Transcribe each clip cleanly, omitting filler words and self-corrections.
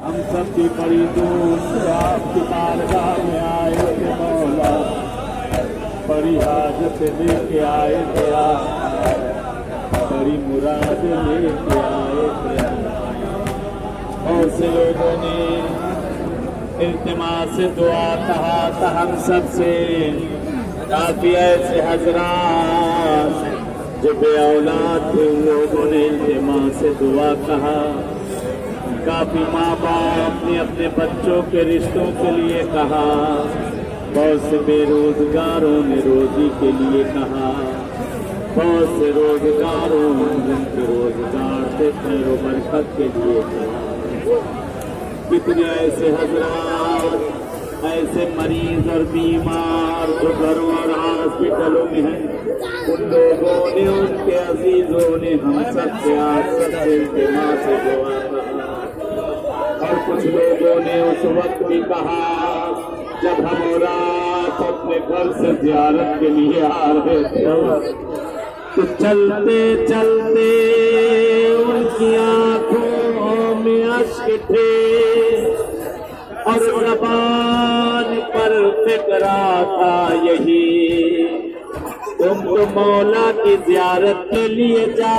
ہم سب کی بڑی دور سے آپ کی بارگاہ میں آئے تھے مولا، بڑی حاجت لے کے آئے تھے آپ، بڑی مراد لے کے آئے تھے۔ بہت سے لوگوں نے التماس دعا کہا تھا ہم سب سے، کافی ایسے حضرات جو بے اولاد تھے ان لوگوں نے التماس دعا کہا، کافی ماں باپ نے اپنے بچوں کے رشتوں کے لیے کہا، بہت سے بے روزگاروں نے روزی کے لیے کہا، بہت سے روزگاروں جن کے روزگار سے خیر و برکت کے لیے کہا۔ کتنے ایسے حضرات، ایسے مریض اور بیمار جو گھروں اور ہاسپٹلوں میں ہیں، ان لوگوں نے، ان کے عزیزوں نے ہم سب سے آج سب سے التماس دعا کہا۔ اور کچھ لوگوں نے اس وقت بھی کہا جب ہم رات اپنے گھر سے زیارت کے لیے آ رہے تھے تو چلتے چلتے ان کی آنکھوں میں اشک تھے اور زبان پر فکر تھا یہی، تم تو مولا کی زیارت کے لیے جا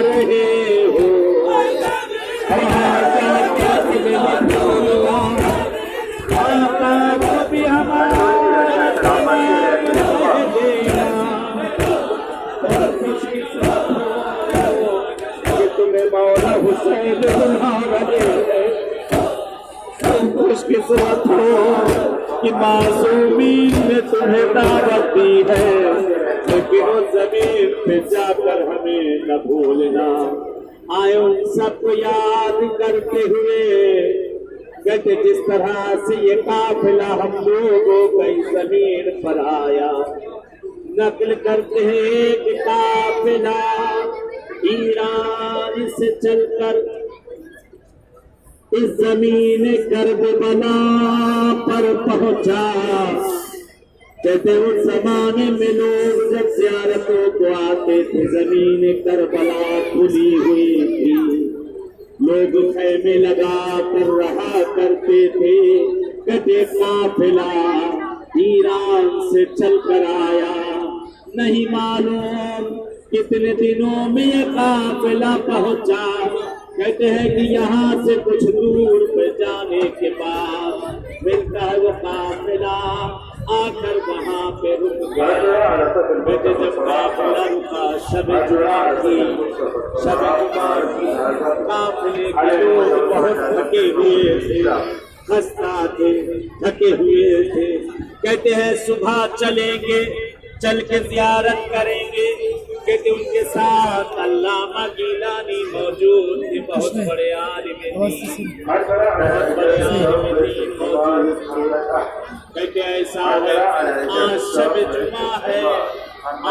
رہے ہو۔ تمہیں مولا حسین بلا رہے، تم خوش قسمت ہو کہ معصومین نے تمہیں دعوت دی ہے، لیکن اس زمین پہ جا کر ہمیں نہ بھولنا۔ آئے ان سب کو یاد کرتے ہوئے کہ جس طرح سے یہ قافلہ ہم لوگوں کی زمین پر آیا، نقل کرتے ہیں کہ قافلہ ایران سے چل کر اس زمین کربلا پر پہنچا۔ کہتے اس زمانے میں لوگ جب زیارتوں کو آتے تھے زمین کربلا کھلی ہوئی تھی، لوگ خیمے لگا کر رہا کرتے تھے۔ کہتے قافلہ ایران سے چل کر آیا، نہیں معلوم کتنے دنوں میں یہ قافلہ پہنچا۔ کہتے ہیں کہ یہاں سے کچھ دور پہ جانے کے بعد ملتا ہے وہ قافلہ، آ کر وہاں پہ رک گیا۔ کہتے جب قافلہ رکا شب جمعہ کی، شب جمعہ کی قافلے کے لوگ بہت تھکے ہوئے تھے، خستہ تھے، تھکے ہوئے تھے۔ کہتے ہیں صبح چلیں گے، چل کے زیارت کریں گے۔ کہتے ان کے ساتھ علامہ گیلانی موجود تھے، بہت بڑے عالم دین، بہت بڑے عالم دین موجود تھے۔ کہتے ایسا ہے آج شب جمعہ ہے،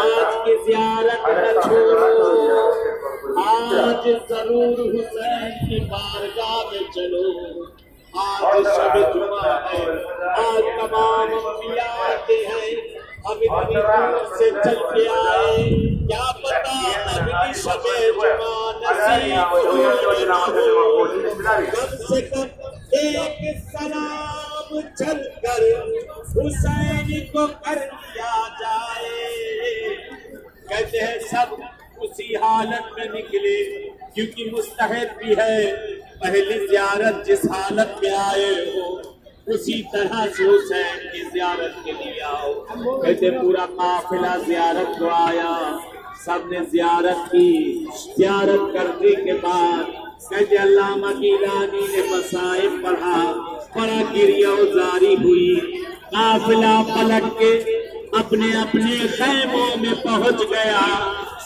آج کی زیارت نہ چھوڑو، آج ضرور حسین کی بارگاہ میں چلو۔ آج شب جمعہ ہے، آج تمام انبیاء آتے ہیں، اب اتنی دور سے چل کے آئے، کیا پتا اگلی شب جمعہ نصیب ہو نہ ہو، کم سے کم ایک سلام چل کر حسین کو کر دیا جائے۔ کہتے ہیں سب اسی حالت میں نکلے، کیونکہ مستحب بھی ہے پہلی زیارت جس حالت میں آئے ہو اسی طرح سے حسین کی زیارت کے لیے آؤ۔ کہتے پورا قافلہ زیارت کو آیا، سب نے زیارت کی۔ زیارت کرنے کے بعد کہتے علامہ گیلانی نے مصائب پڑھا، بڑا گریہ وزاری ہوئی۔ قافلہ پلٹ کے اپنے اپنے خیموں میں پہنچ گیا،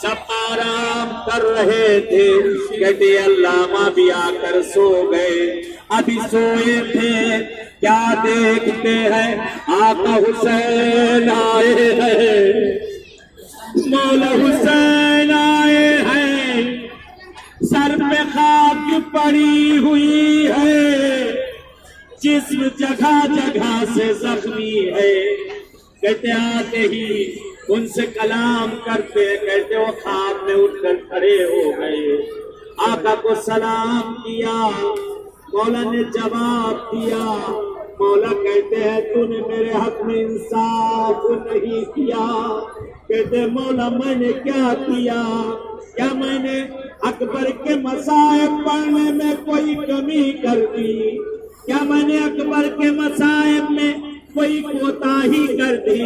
سب آرام کر رہے تھے۔ کہتے علامہ بھی آ کر سو گئے، ابھی سوئے تھے کیا دیکھتے ہیں آقا حسین آئے ہیں، مولا حسین آئے ہیں، سر پہ خاک پڑی ہوئی ہے، جسم جگہ جگہ سے زخمی ہے۔ کہتے آتے ہی ان سے کلام کرتے، کہتے وہ خواب میں اٹھ کر کھڑے ہو گئے، آقا کو سلام کیا، مولا نے جواب دیا، مولا کہتے ہیں تو نے میرے حق میں انصاف نہیں کیا۔ کہتے مولا میں نے کیا کیا؟ کیا میں نے اکبر کے مصائب پڑھنے میں کوئی کمی کر دی؟ کیا میں نے اکبر کے مصائب میں کوئی کوتاہی کر دی؟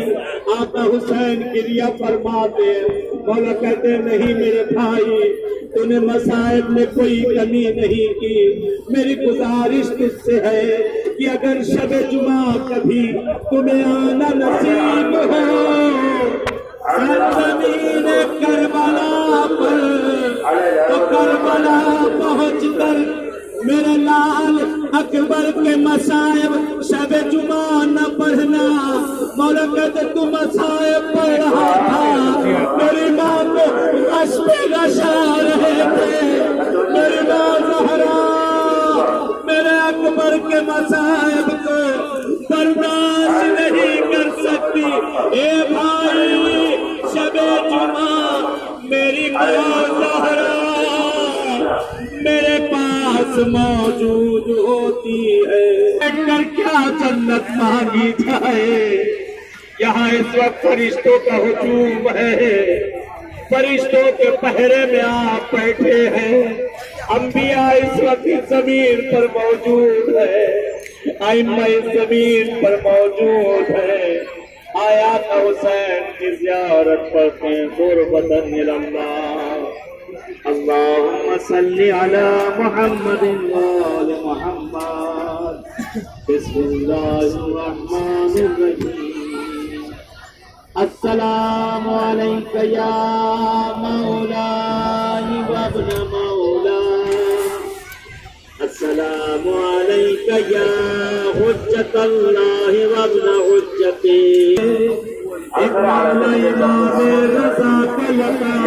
آقا حسین گریہ فرماتے ہیں، مولا کہتے نہیں میرے بھائی، تو نے مصائب میں کوئی کمی نہیں کی۔ میری گزارش تجھ سے ہے کہ اگر شب جمعہ کبھی تمہیں آنا نصیب ہو سرزمین کربلا پر، تو کربلا پہنچ کر میرے لال اکبر کے مصائب شب جمعہ نہ پڑھنا۔ مولا کہتے تو مصائب پڑھ رہا تھا، میری ماں کو غش پہ غشا رہے تھے، میری ماں زہرا میرے اکبر کے مصائب کو برداشت نہیں کر سکتی۔ اے بھائی شب جمعہ میری ماں زہرا میرے پاس موجود ہوتی ہے، کر کیا جنت مانگی جائے۔ یہاں اس وقت فرشتوں کا ہجوم ہے، فرشتوں کے پہرے میں آپ بیٹھے ہیں، انبیاء اس وقت زمین پر موجود ہے، ائمہ زمین پر موجود ہے۔ آیات حسین کی زیارت کرتے ہیں قربتاً اللہ۔ اللهم صل على محمد وآل محمد۔ بسم اللہ الرحمن الرحیم۔ السلام علیک یا مولائی وابن مولائی، السلام علیک یا حجت اللہ وابن حجتی۔ امام رضا کا لقب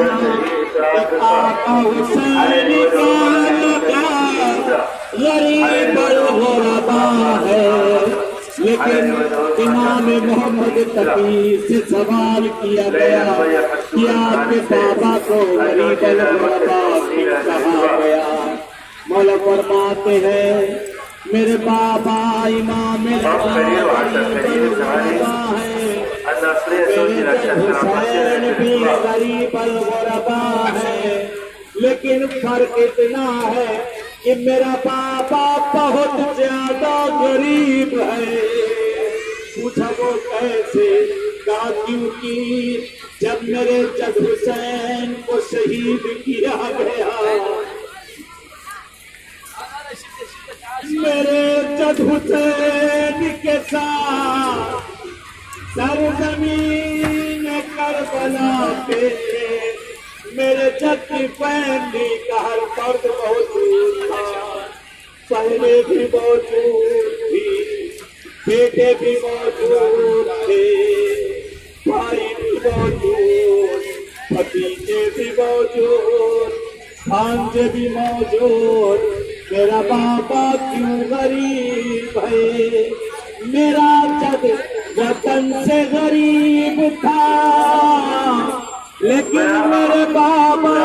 آقا حسین کا لقب غریب الغربا ہے، لیکن امام محمد تقی سے سوال کیا گیا کہ آپ کے بابا کو غریب الغربا کیوں کہا گیا؟ مولا فرماتے ہیں میرے بابا امام غریب الغربا ہے، حسین بھی غریب الغربا ہے، لیکن فرق اتنا ہے کہ میرا بابا بہت زیادہ غریب ہے۔ پوچھا وہ کیسے؟ کہا کیونکہ جب میرے جد حسین کو شہید کیا گیا، میرے جد حسین کے ساتھ سرزمین کربلا پہ میرے جد کی فیملی کا ہر فرد موجود تھا، پہلے بھی موجود تھی، بیٹے بھی موجود تھے، بھائی بھی موجود، بھتیجے بھی موجود، بھانجے بھی موجود۔ میرا بابا کیوں غریب ہے؟ میرا جد وطن سے غریب تھا، لیکن میرے بابا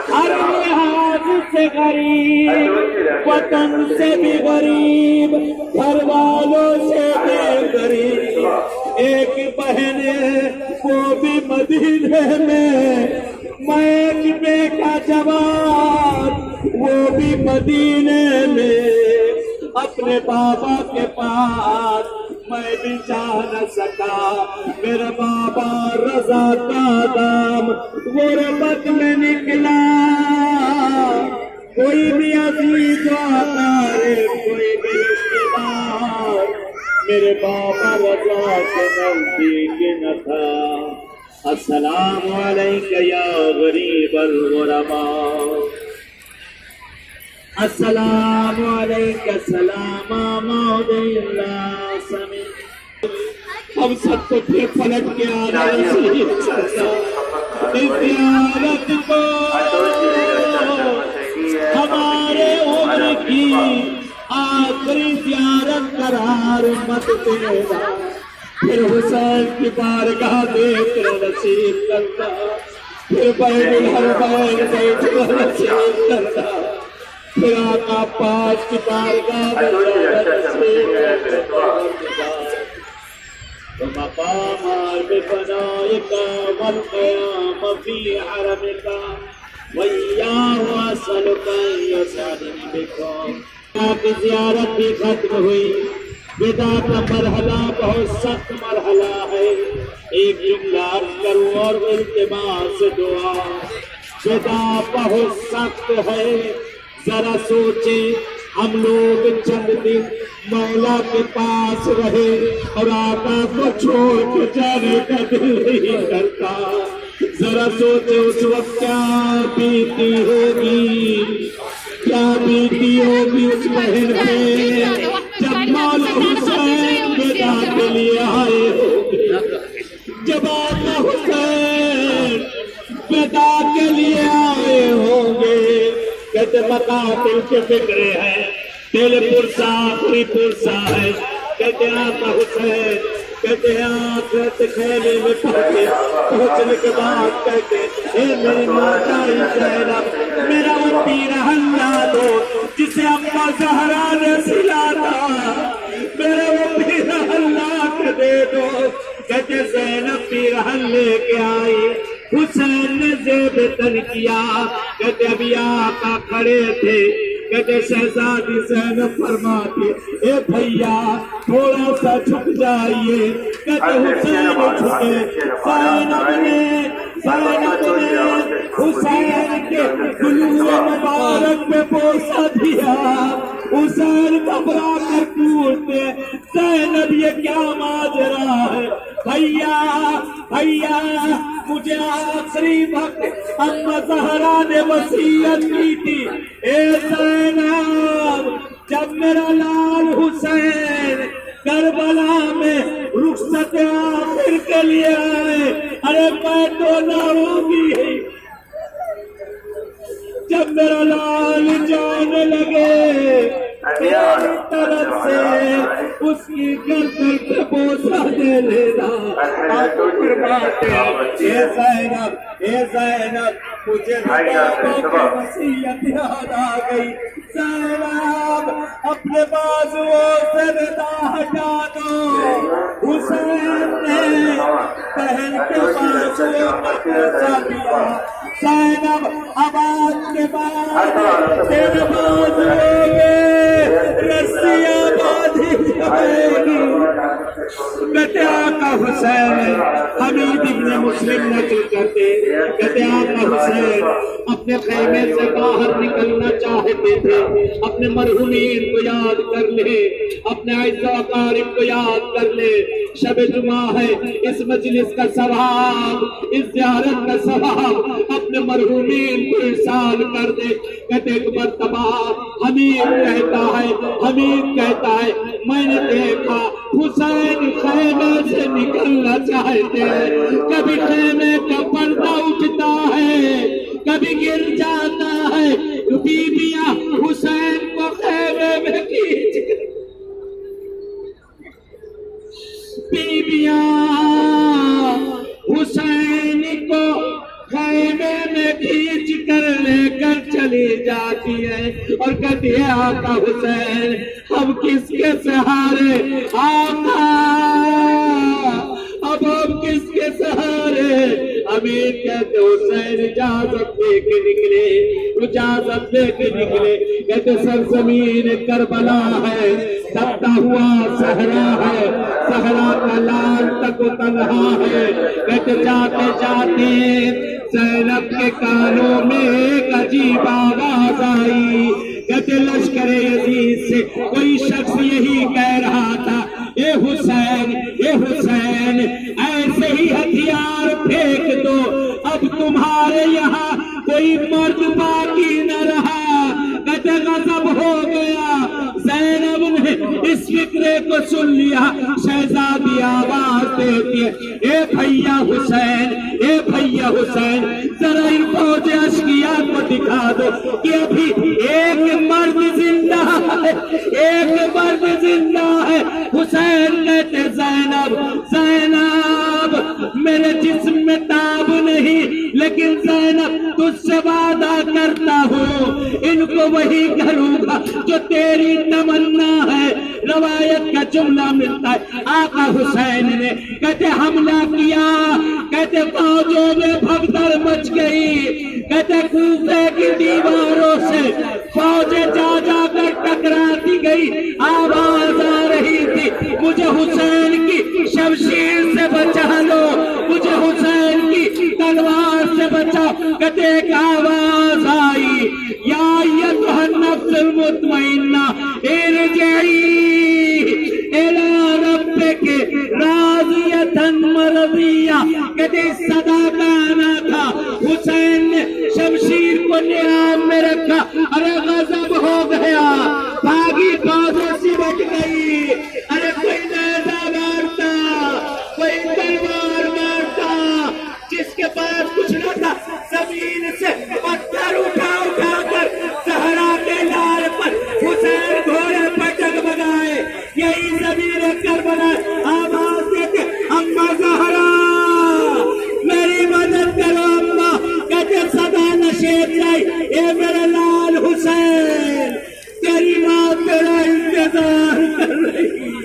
ہر لحاظ سے غریب، وطن سے بھی غریب، گھر والوں سے بھی غریب۔ ایک بہن وہ بھی مدینے میں ایک بیٹا جوان وہ بھی مدینے میں اپنے بابا کے پاس۔ میں بھی جا نہ سکا، میرا بابا رضا کا دام غربت میں نکلا۔ کوئی بھی عزیز آتا ہے، کوئی بھی رشتے دار میرے بابا رضا کے نزدیک نہ تھا۔ السلام علیک یا غریب الغربا، السلام علیک سلام مولی اللہ سمی۔ ہم سب کو پھر پلٹ کے آنا نصیب کرنا، اس زیارت کو ہمارے عمر کی آخری زیارت قرار مت دینا، پھر حسین کی بارگاہ دیکھ نصیب کرنا، پھر بین الحرمین بیٹھ کر نصیب کرنا۔ پھر آقا پاک کی بارگاہ میں ومقام بفنائك والقيام في حرمك وإياه أسألك أن يسعدني بكم. کی زیارت بھی ختم ہوئی. ودا کا مرحلہ بہت سخت مرحلہ ہے. ایک جملہ عرض کروں اور التماس دعا. ودا بہت سخت ہے. ذرا سوچیں ہم لوگ چند دن مولا کے پاس رہے اور آقا کو چھوڑ کے جانے کا دل نہیں کرتا. ذرا سوچے اس وقت کیا بیتی ہوگی, کیا بیتی ہوگی اس بہن پہ جب مولا حسین ودا کے لیے آئے ہوگے. جب آقا حسین ودا کے لیے آئے ہوں گے. کہتے مقاتل کے فکرے ہیں, دل پرسا آخری پرسا ہے. کہتے آقا حسین, کہتے ہیں آخرت خیمے میں پہنچنے کے بعد کہتے اے میری ماتا زینب, میرا وہ پیرہن لا دو جسے اما زہرا نے سلاتا, میرا وہ پیرہن لا کے دے دو. کہتے زینب پیرہن لے کے آئی. حسین نے زیب تن کیا. کہتے ابھی آقا کھڑے تھے. کہتے شہزادی زینب فرماتی اے بھیا تھوڑا سا جھک جائیے. کہتے حسین جھکے. زینب نے حسین کے گلوئے مبارک پہ بوسہ دیا. حسین گھبرا کر پوچھتے زینب یہ کیا ماجرا ہے؟ بھیا مجھے آخری وقت اما زہرا نے وصیت کی تھی. اے زینب جب میرا لال حسین کربلا میں رخصت آخر کے لیے آئے, ارے میں تو نہ ہوگی. جب میرا لال جانے لگے میری طرف سے اس کی گردن پہ بوسہ دے لینا. آپ فرماتے ہیں اے زینب مجھے وصیت یاد آ گئی. زینب اپنے بازوؤں سے ردا ہٹا دو. حسین نے بہن کے بازوؤں کا بوسہ دیا. زینب آواز کے بعد تیرے بازوؤں میں رسیاں باندھی جائے گی. کہتے آقا حسین حمید ابن مسلم نقل کرتے. کہتے آقا حسین اپنے خیمے سے باہر نکلنا چاہتے تھے. اپنے مرحومین کو یاد کر لے, اپنے اعزاء و اقارب کو یاد کر لے. شب جمعہ ہے, اس مجلس کا ثواب, اس زیارت کا ثواب اپنے مرحومین کو ارسال کر دے. کہتے ایک مرتبہ حمید کہتا ہے میں نے دیکھا حسین خیمے سے نکلنا چاہتے ہیں. کبھی خیمے کا پردہ اٹھتا ہے, کبھی گر جاتا ہے. بیویاں حسین کو خیمے میں کھینچ کر, بیویاں حسین کو خیمے میں کھینچ کر لے کر چلی جاتی ہے اور کہتی ہے آقا حسین ہم کس کے سہارے, آقا اب ہم کس کے سہارے. امیر کہتے حسین اجازت دے کے نکلے, اجازت دے کے نکلے. کہتے سرزمین کربلا ہے, تپتا ہوا صحرا ہے, صحرا کا لال تک و تنہا ہے. کہتے جاتے جاتے زینب کے کانوں میں ایک عجیب آواز آئی. کہتے لشکر یزید سے کوئی شخص یہی کہہ رہا تھا اے حسین ایسے ہی ہتھیار پھینک دو, اب تمہارے یہاں کوئی مرد باقی نہ رہا. کہتے غضب ہو گیا. زینب نے اس فکرے کو سن لیا. شہزادی آواز دیتی ہے اے بھیا حسین ذرا ان فوج اشقیا کو دکھا دو کہ ابھی ایک مرد زندہ ہے. حسین کہتے زینب میرے جسم میں تاب نہیں، لیکن زینب تجھ سے وعدہ کرتا ہوں ان کو وہی کروں گا جو تیری تمنا ہے۔ روایت کا جملہ ملتا ہے آقا حسین نے کہتے حملہ کیا، کہتے فوجوں میں بھگدڑ مچ گئی، کہتے کوفے کی دیواروں سے فوجیں جا جا کر ٹکراتی گئی، آواز آ رہی تھی مجھے حسین کی شمشیر سے بچا لو، مجھے حسین کی تلوار سے بچاؤ۔ کہتے ایک آواز آئی یا ایتھا النفس المطمئنہ ارجعی الی ربک راضیۃ مرضیہ۔ کہتے صدا کا آنا تھا، حسین نے شمشیر کو نیام میں رکھا، ارے غضب ہو گیا، بھاگی فوجیں سمٹ گئی، ارے کوئی نیزہ مارتا، کوئی تلوار مارتا، جس کے پاس کچھ نہ تھا زمین سے پتھر اٹھا اٹھا کر صحرا کے لال پر حسین گھوڑے پر ڈگمگائے، یہی زمین کربلا آواز دیتے اماں زہرا میری مدد کرو اماں۔ کہتے صدا نشیب لائی اے میرے لال حسین، تیری ماں تیرا انتظار کر رہی ہے۔